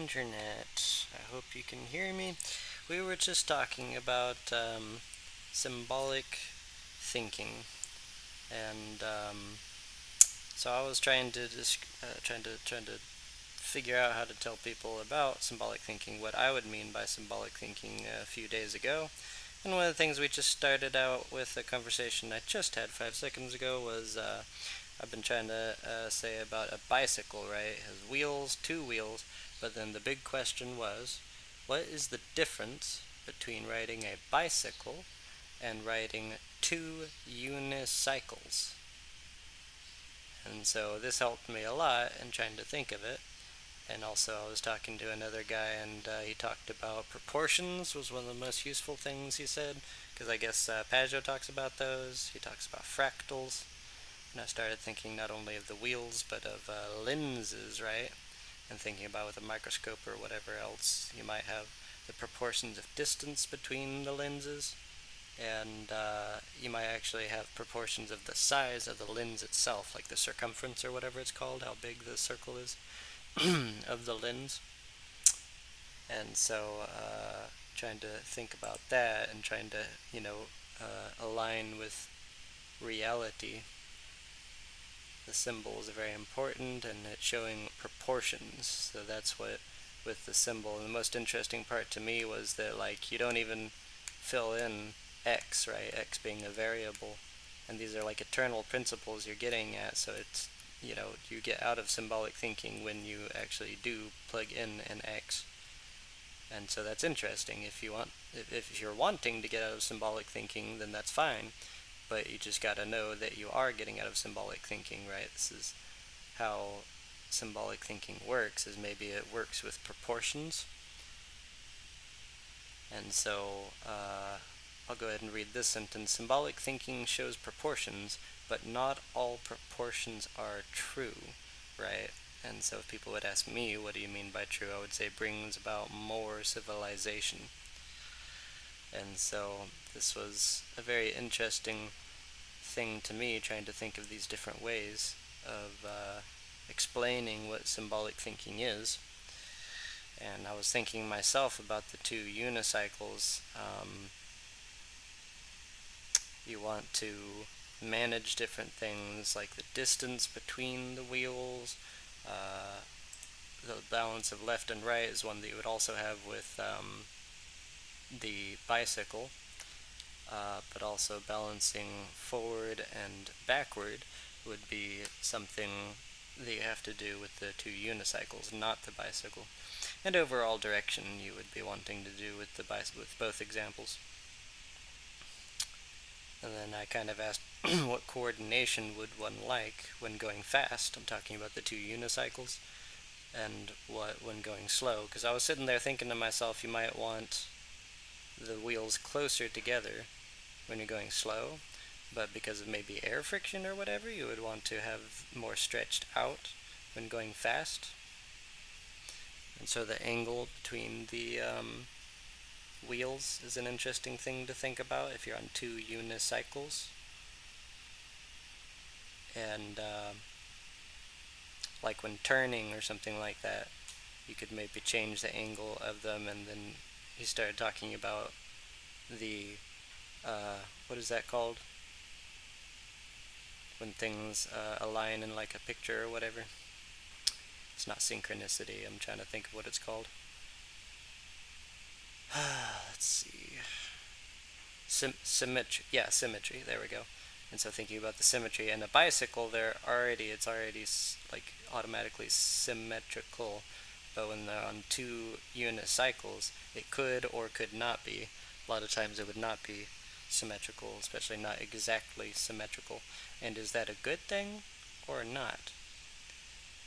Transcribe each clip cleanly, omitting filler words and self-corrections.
internet. I hope you can hear me. We were just talking about symbolic thinking, and so I was trying to figure out how to tell people about symbolic thinking, what I would mean by symbolic thinking a few days ago. And one of the things we just started out with a conversation I just had 5 seconds ago was I've been trying to say about a bicycle, right? It has wheels, two wheels, but then the big question was, what is the difference between riding a bicycle and riding two unicycles? And so this helped me a lot in trying to think of it. And also, I was talking to another guy, and he talked about proportions was one of the most useful things he said, because I guess Pageau talks about those. He talks about fractals, and I started thinking not only of the wheels, but of lenses, right? And thinking about with a microscope or whatever else, you might have the proportions of distance between the lenses, and you might actually have proportions of the size of the lens itself, like the circumference or whatever it's called, how big the circle is of the lens. And so trying to think about that and trying to, align with reality. The symbols are very important, and it's showing proportions. So that's what with the symbol. And the most interesting part to me was that like you don't even fill in x, right? X being a variable, and these are like eternal principles you're getting at. So it's you get out of symbolic thinking when you actually do plug in an x. And so that's interesting. If you're wanting to get out of symbolic thinking, then that's fine. But you just got to know that you are getting out of symbolic thinking, right? This is how symbolic thinking works, is maybe it works with proportions. And so I'll go ahead and read this sentence. Symbolic thinking shows proportions, but not all proportions are true, right? And so if people would ask me, what do you mean by true? I would say brings about more civilization. And so this was a very interesting thing to me, trying to think of these different ways of explaining what symbolic thinking is. And I was thinking myself about the two unicycles. You want to manage different things like the distance between the wheels. The balance of left and right is one that you would also have with the bicycle. But also balancing forward and backward would be something that you have to do with the two unicycles, not the bicycle. And overall direction you would be wanting to do with with both examples. And then I kind of asked what coordination would one like when going fast. I'm talking about the two unicycles. And what when going slow, because I was sitting there thinking to myself, you might want the wheels closer together when you're going slow, but because of maybe air friction or whatever, you would want to have more stretched out when going fast. And so the angle between the wheels is an interesting thing to think about if you're on two unicycles. And like when turning or something like that, you could maybe change the angle of them. And then he started talking about the what is that called when things align in like a picture or whatever. It's not synchronicity. I'm trying to think of what it's called. Let's see. Symmetry. Yeah, symmetry. There we go. And so thinking about the symmetry and a bicycle, it's already like automatically symmetrical. But when they're on two unicycles, it could or could not be. A lot of times it would not be symmetrical, especially not exactly symmetrical. And is that a good thing or not?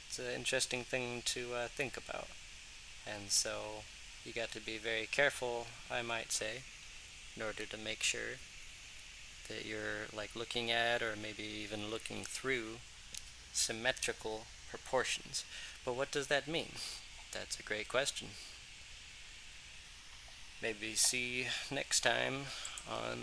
It's an interesting thing to think about. And so you got to be very careful, I might say, in order to make sure that you're like looking at or maybe even looking through symmetrical proportions. But what does that mean? That's a great question. Maybe see next time on